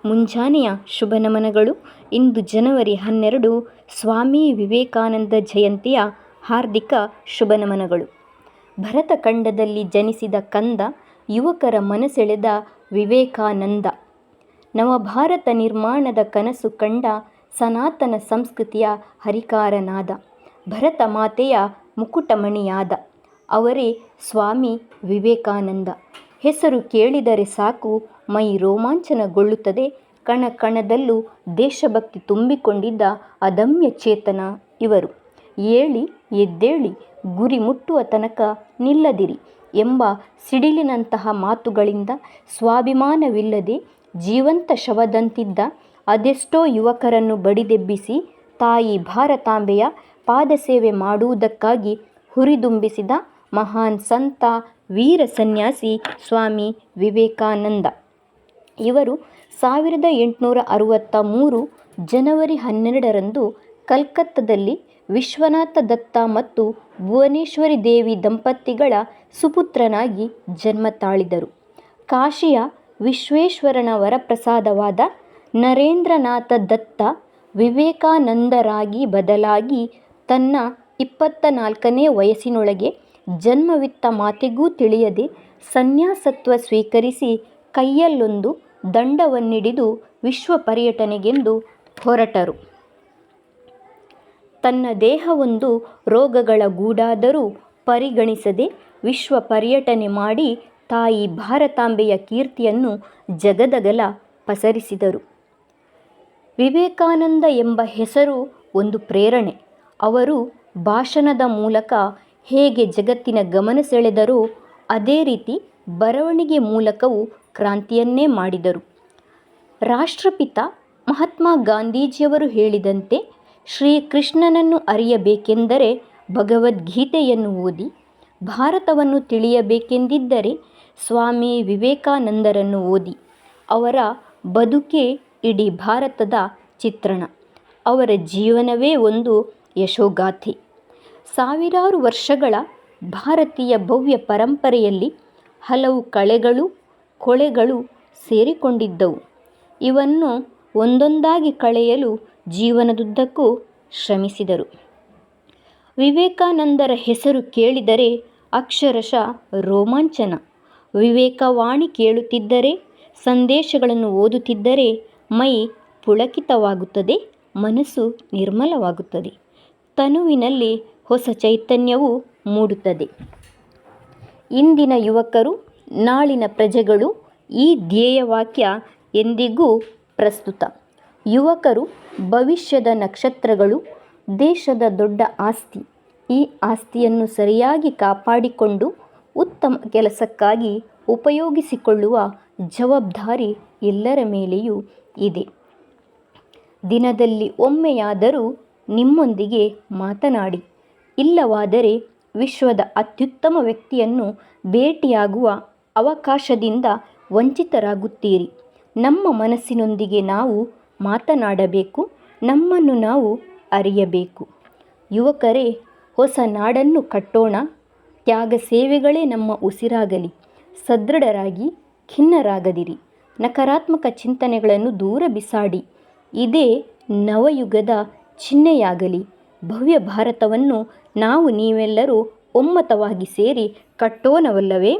ಮುಂಜಾನೆಯ ಶುಭ ನಮನಗಳು. ಇಂದು ಜನವರಿ 12 ಸ್ವಾಮಿ ವಿವೇಕಾನಂದ ಜಯಂತಿಯ ಹಾರ್ದಿಕ ಶುಭ ನಮನಗಳು. ಭರತಖಂಡದಲ್ಲಿ ಜನಿಸಿದ ಕಂದ, ಯುವಕರ ಮನಸೆಳೆದ ವಿವೇಕಾನಂದ. ನವಭಾರತ ನಿರ್ಮಾಣದ ಕನಸು ಕಂಡ ಸನಾತನ ಸಂಸ್ಕೃತಿಯ ಹರಿಕಾರನಾದ. ಭರತ ಮಾತೆಯ ಮುಕುಟಮಣಿಯಾದ ಅವರೇ ಸ್ವಾಮಿ ವಿವೇಕಾನಂದ. ಹೆಸರು ಕೇಳಿದರೆ ಸಾಕು ಮೈ ರೋಮಾಂಚನಗೊಳ್ಳುತ್ತದೆ. ಕಣ ಕಣದಲ್ಲೂ ದೇಶಭಕ್ತಿ ತುಂಬಿಕೊಂಡಿದ್ದ ಅದಮ್ಯ ಚೇತನ ಇವರು. ಏಳಿ ಎದ್ದೇಳಿ, ಗುರಿ ಮುಟ್ಟುವ ತನಕ ನಿಲ್ಲದಿರಿ ಎಂಬ ಸಿಡಿಲಿನಂತಹ ಮಾತುಗಳಿಂದ ಸ್ವಾಭಿಮಾನವಿಲ್ಲದೆ ಜೀವಂತ ಶವದಂತಿದ್ದ ಅದೆಷ್ಟೋ ಯುವಕರನ್ನು ಬಡಿದೆಬ್ಬಿಸಿ ತಾಯಿ ಭಾರತಾಂಬೆಯ ಪಾದಸೇವೆ ಮಾಡುವುದಕ್ಕಾಗಿ ಹುರಿದುಂಬಿಸಿದ ಮಹಾನ್ ಸಂತ, ವೀರ ಸನ್ಯಾಸಿ ಸ್ವಾಮಿ ವಿವೇಕಾನಂದ. ಇವರು 1863 ಜನವರಿ 12ರಂದು ಕಲ್ಕತ್ತಾದಲ್ಲಿ ವಿಶ್ವನಾಥ ದತ್ತ ಮತ್ತು ಭುವನೇಶ್ವರಿ ದೇವಿ ದಂಪತಿಗಳ ಸುಪುತ್ರನಾಗಿ ಜನ್ಮ ತಾಳಿದರು. ಕಾಶಿಯ ವಿಶ್ವೇಶ್ವರನ ವರಪ್ರಸಾದವಾದ ನರೇಂದ್ರನಾಥ ದತ್ತ ವಿವೇಕಾನಂದರಾಗಿ ಬದಲಾಗಿ ತನ್ನ 24ನೇ ವಯಸ್ಸಿನೊಳಗೆ ಜನ್ಮವಿತ್ತ ಮಾತೆಗೂ ತಿಳಿಯದೆ ಸನ್ಯಾಸತ್ವ ಸ್ವೀಕರಿಸಿ ಕೈಯಲ್ಲೊಂದು ದಂಡವನ್ನಿಡಿದು ವಿಶ್ವ ಪರ್ಯಟನೆಗೆಂದು ಹೊರಟರು. ತನ್ನ ದೇಹವೊಂದು ರೋಗಗಳ ಗೂಡಾದರೂ ಪರಿಗಣಿಸದೆ ವಿಶ್ವ ಪರ್ಯಟನೆ ಮಾಡಿ ತಾಯಿ ಭಾರತಾಂಬೆಯ ಕೀರ್ತಿಯನ್ನು ಜಗದಗಲ ಪಸರಿಸಿದರು. ವಿವೇಕಾನಂದ ಎಂಬ ಹೆಸರು ಒಂದು ಪ್ರೇರಣೆ. ಅವರು ಭಾಷಣದ ಮೂಲಕ ಹೇಗೆ ಜಗತ್ತಿನ ಗಮನ ಸೆಳೆದರೋ ಅದೇ ರೀತಿ ಬರವಣಿಗೆ ಮೂಲಕವೂ ಕ್ರಾಂತಿಯನ್ನೇ ಮಾಡಿದರು. ರಾಷ್ಟ್ರಪಿತ ಮಹಾತ್ಮ ಗಾಂಧೀಜಿಯವರು ಹೇಳಿದಂತೆ, ಶ್ರೀಕೃಷ್ಣನನ್ನು ಅರಿಯಬೇಕೆಂದರೆ ಭಗವದ್ಗೀತೆಯನ್ನು ಓದಿ, ಭಾರತವನ್ನು ತಿಳಿಯಬೇಕೆಂದಿದ್ದರೆ ಸ್ವಾಮಿ ವಿವೇಕಾನಂದರನ್ನು ಓದಿ. ಅವರ ಬದುಕೇ ಇಡೀ ಭಾರತದ ಚಿತ್ರಣ. ಅವರ ಜೀವನವೇ ಒಂದು ಯಶೋಗಾಥೆ. ಸಾವಿರಾರು ವರ್ಷಗಳ ಭಾರತೀಯ ಭವ್ಯ ಪರಂಪರೆಯಲ್ಲಿ ಹಲವು ಕಳೆಗಳು, ಕೊಳೆಗಳು ಸೇರಿಕೊಂಡಿದ್ದವು. ಇವನ್ನು ಒಂದೊಂದಾಗಿ ಕಳೆಯಲು ಜೀವನದುದ್ದಕ್ಕೂ ಶ್ರಮಿಸಿದರು. ವಿವೇಕಾನಂದರ ಹೆಸರು ಕೇಳಿದರೆ ಅಕ್ಷರಶಃ ರೋಮಾಂಚನ. ವಿವೇಕವಾಣಿ ಕೇಳುತ್ತಿದ್ದರೆ, ಸಂದೇಶಗಳನ್ನು ಓದುತ್ತಿದ್ದರೆ ಮೈ ಪುಳಕಿತವಾಗುತ್ತದೆ, ಮನಸ್ಸು ನಿರ್ಮಲವಾಗುತ್ತದೆ, ತನುವಿನಲ್ಲಿ ಹೊಸ ಚೈತನ್ಯವು ಮೂಡುತ್ತದೆ. ಇಂದಿನ ಯುವಕರು ನಾಳಿನ ಪ್ರಜೆಗಳು, ಈ ಧ್ಯೇಯವಾಕ್ಯ ಎಂದಿಗೂ ಪ್ರಸ್ತುತ. ಯುವಕರು ಭವಿಷ್ಯದ ನಕ್ಷತ್ರಗಳು, ದೇಶದ ದೊಡ್ಡ ಆಸ್ತಿ. ಈ ಆಸ್ತಿಯನ್ನು ಸರಿಯಾಗಿ ಕಾಪಾಡಿಕೊಂಡು ಉತ್ತಮ ಕೆಲಸಕ್ಕಾಗಿ ಉಪಯೋಗಿಸಿಕೊಳ್ಳುವ ಜವಾಬ್ದಾರಿ ಎಲ್ಲರ ಮೇಲೆಯೂ ಇದೆ. ದಿನದಲ್ಲಿ ಒಮ್ಮೆಯಾದರೂ ನಿಮ್ಮೊಂದಿಗೆ ಮಾತನಾಡಿ, ಇಲ್ಲವಾದರೆ ವಿಶ್ವದ ಅತ್ಯುತ್ತಮ ವ್ಯಕ್ತಿಯನ್ನು ಭೇಟಿಯಾಗುವ ಅವಕಾಶದಿಂದ ವಂಚಿತರಾಗುತ್ತೀರಿ. ನಮ್ಮ ಮನಸ್ಸಿನೊಂದಿಗೆ ನಾವು ಮಾತನಾಡಬೇಕು, ನಮ್ಮನ್ನು ನಾವು ಅರಿಯಬೇಕು. ಯುವಕರೇ, ಹೊಸ ನಾಡನ್ನು ಕಟ್ಟೋಣ. ತ್ಯಾಗ ಸೇವೆಗಳೇ ನಮ್ಮ ಉಸಿರಾಗಲಿ. ಸದೃಢರಾಗಿ, ಖಿನ್ನರಾಗದಿರಿ. ನಕಾರಾತ್ಮಕ ಚಿಂತನೆಗಳನ್ನು ದೂರ ಬಿಸಾಡಿ. ಇದೇ ನವಯುಗದ ಚಿಹ್ನೆಯಾಗಲಿ. ಭವ್ಯ ಭಾರತವನ್ನು ನಾವು ನೀವೆಲ್ಲರೂ ಒಮ್ಮತವಾಗಿ ಸೇರಿ ಕಟ್ಟೋಣವಲ್ಲವೇ?